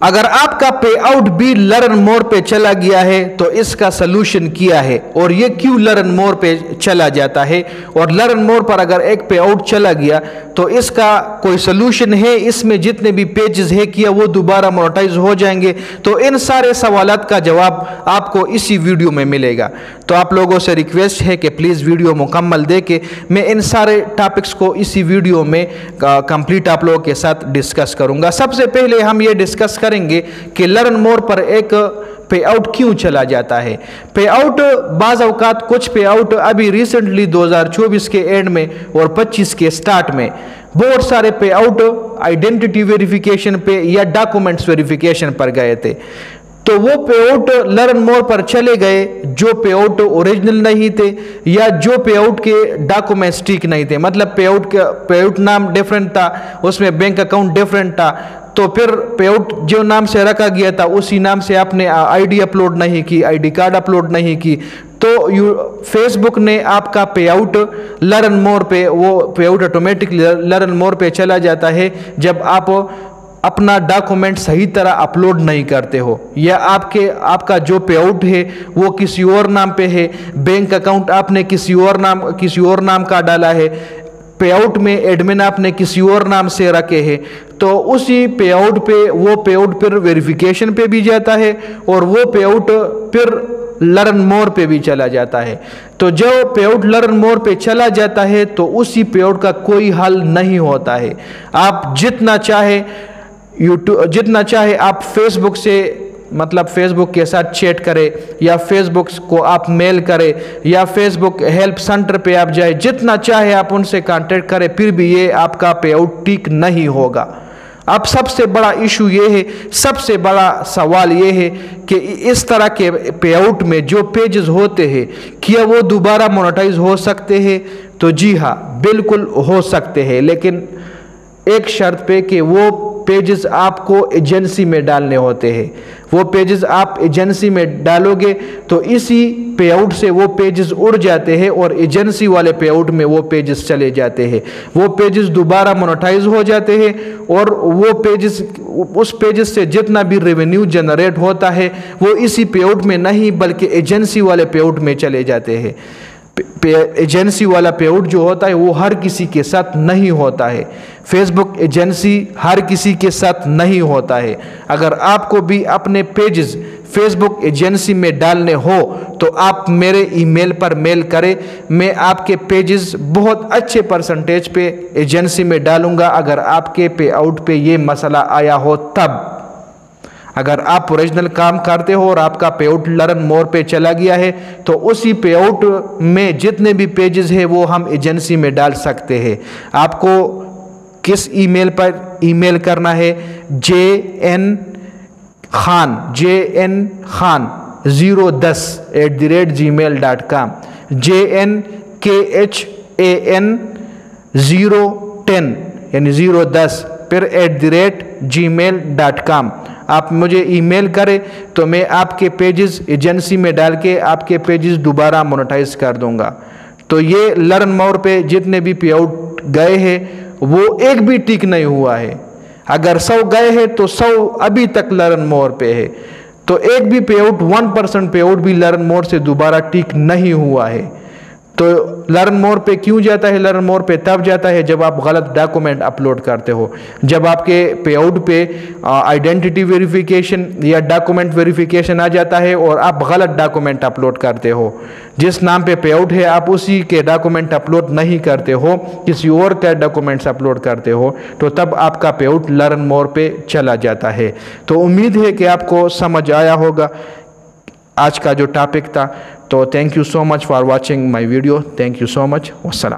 अगर आपका पे आउट भी लर्न मोर पे चला गया है तो इसका सलूशन क्या है और ये क्यों लर्न मोर पे चला जाता है, और लर्न मोर पर अगर एक पे आउट चला गया तो इसका कोई सलूशन है, इसमें जितने भी पेजेस है किया वो दोबारा मोनेटाइज हो जाएंगे। तो इन सारे सवालात का जवाब आपको इसी वीडियो में मिलेगा। तो आप लोगों से रिक्वेस्ट है कि प्लीज़ वीडियो मुकम्मल देके मैं इन सारे टॉपिक्स को इसी वीडियो में कंप्लीट आप लोगों के साथ डिस्कस करूंगा। सबसे पहले हम ये डिस्कस करेंगे कि लर्न मोर पर एक पे आउट क्यों चला जाता है। पे आउट बाज़ औकात कुछ पे आउट अभी रिसेंटली 2024 के एंड में और 25 के स्टार्ट में बहुत सारे पे आउट आइडेंटिटी वेरिफिकेशन पे या डॉक्यूमेंट्स वेरिफिकेशन पर गए थे। तो वो पे आउट लर्न मोर पर चले गए जो पे आउट ओरिजिनल नहीं थे या जो पे आउट के डॉक्यूमेंट्स ठीक नहीं थे, मतलब पे आउट नाम डिफरेंट था, उसमें बैंक अकाउंट डिफरेंट था। तो फिर पे आउट जो नाम से रखा गया था उसी नाम से आपने आईडी अपलोड नहीं की, आईडी कार्ड अपलोड नहीं की, तो फेसबुक ने आपका पे आउट लर्न मोर पे, वो पे आउट ऑटोमेटिकली लर्न मोर पे चला जाता है जब आप अपना डॉक्यूमेंट सही तरह अपलोड नहीं करते हो या आपका जो पे आउट है वो किसी और नाम पे है, बैंक अकाउंट आपने किसी और नाम का डाला है, पे आउट में एडमिन आपने किसी और नाम से रखे हैं, तो उसी पे आउट पे वो पे आउट फिर वेरिफिकेशन पे भी जाता है और वो पे आउट फिर लर्न मोर पे भी चला जाता है। तो जो पे आउट लर्न मोर पे चला जाता है तो उसी पे आउट का कोई हल नहीं होता है। आप जितना चाहे आप फेसबुक से, मतलब फेसबुक के साथ चैट करें या फेसबुक को आप मेल करें या फेसबुक हेल्प सेंटर पे आप जाए, जितना चाहे आप उनसे कांटेक्ट करें, फिर भी ये आपका पे आउट ठीक नहीं होगा। अब सबसे बड़ा इशू ये है, सबसे बड़ा सवाल ये है कि इस तरह के पे आउट में जो पेजेस होते हैं क्या वो दोबारा मोनेटाइज हो सकते हैं? तो जी हाँ, बिल्कुल हो सकते हैं, लेकिन एक शर्त पे कि वो पेजेस आपको एजेंसी में डालने होते हैं। वो पेजेस आप एजेंसी में डालोगे तो इसी पे आउट से वो पेजेस उड़ जाते हैं और एजेंसी वाले पे आउट में वो पेजेस चले जाते हैं, वो पेजेस दोबारा मोनेटाइज हो जाते हैं और वो पेजेस, उस पेजेस से जितना भी रेवेन्यू जनरेट होता है वो इसी पे आउट में नहीं बल्कि एजेंसी वाले पे आउट में चले जाते हैं। एजेंसी वाला पे आउट जो होता है वो हर किसी के साथ नहीं होता है। फेसबुक एजेंसी हर किसी के साथ नहीं होता है। अगर आपको भी अपने पेजेस फेसबुक एजेंसी में डालने हो तो आप मेरे ईमेल पर मेल करें, मैं आपके पेजेस बहुत अच्छे परसेंटेज पे एजेंसी में डालूंगा अगर आपके पे आउट पे ये मसला आया हो तब। अगर आप ओरिजिनल काम करते हो और आपका पे आउट लर्न मोर पे चला गया है तो उसी पे आउट में जितने भी पेजेस हैं वो हम एजेंसी में डाल सकते हैं। आपको किस ईमेल पर ईमेल करना है? JN Khan 010@gmail.com, JNKHAN 010 यानी 010 फिर @gmail.com। आप मुझे ईमेल करें तो मैं आपके पेजेस एजेंसी में डाल के आपके पेजेस दोबारा मोनेटाइज कर दूंगा। तो ये लर्न मोर पे जितने भी पे आउट गए हैं वो एक भी टिक नहीं हुआ है। अगर 100 गए हैं तो 100 अभी तक लर्न मोर पे है, तो एक भी पे आउट 1% पे आउट भी लर्न मोर से दोबारा टिक नहीं हुआ है। तो लर्न मोर पे क्यों जाता है? लर्न मोर पे तब जाता है जब आप गलत डॉक्यूमेंट अपलोड करते हो, जब आपके पे आउट पे आइडेंटिटी वेरिफिकेशन या डॉक्यूमेंट वेरिफिकेशन आ जाता है और आप गलत डॉक्यूमेंट अपलोड करते हो। जिस नाम पे आउट है आप उसी के डॉक्यूमेंट अपलोड नहीं करते हो, किसी और का डॉक्यूमेंट्स अपलोड करते हो, तो तब आपका पे आउट लर्न मोर पे चला जाता है। तो उम्मीद है कि आपको समझ आया होगा आज का जो टॉपिक था। तो thank you so much for watching my video. Thank you so much. वस्सलाम।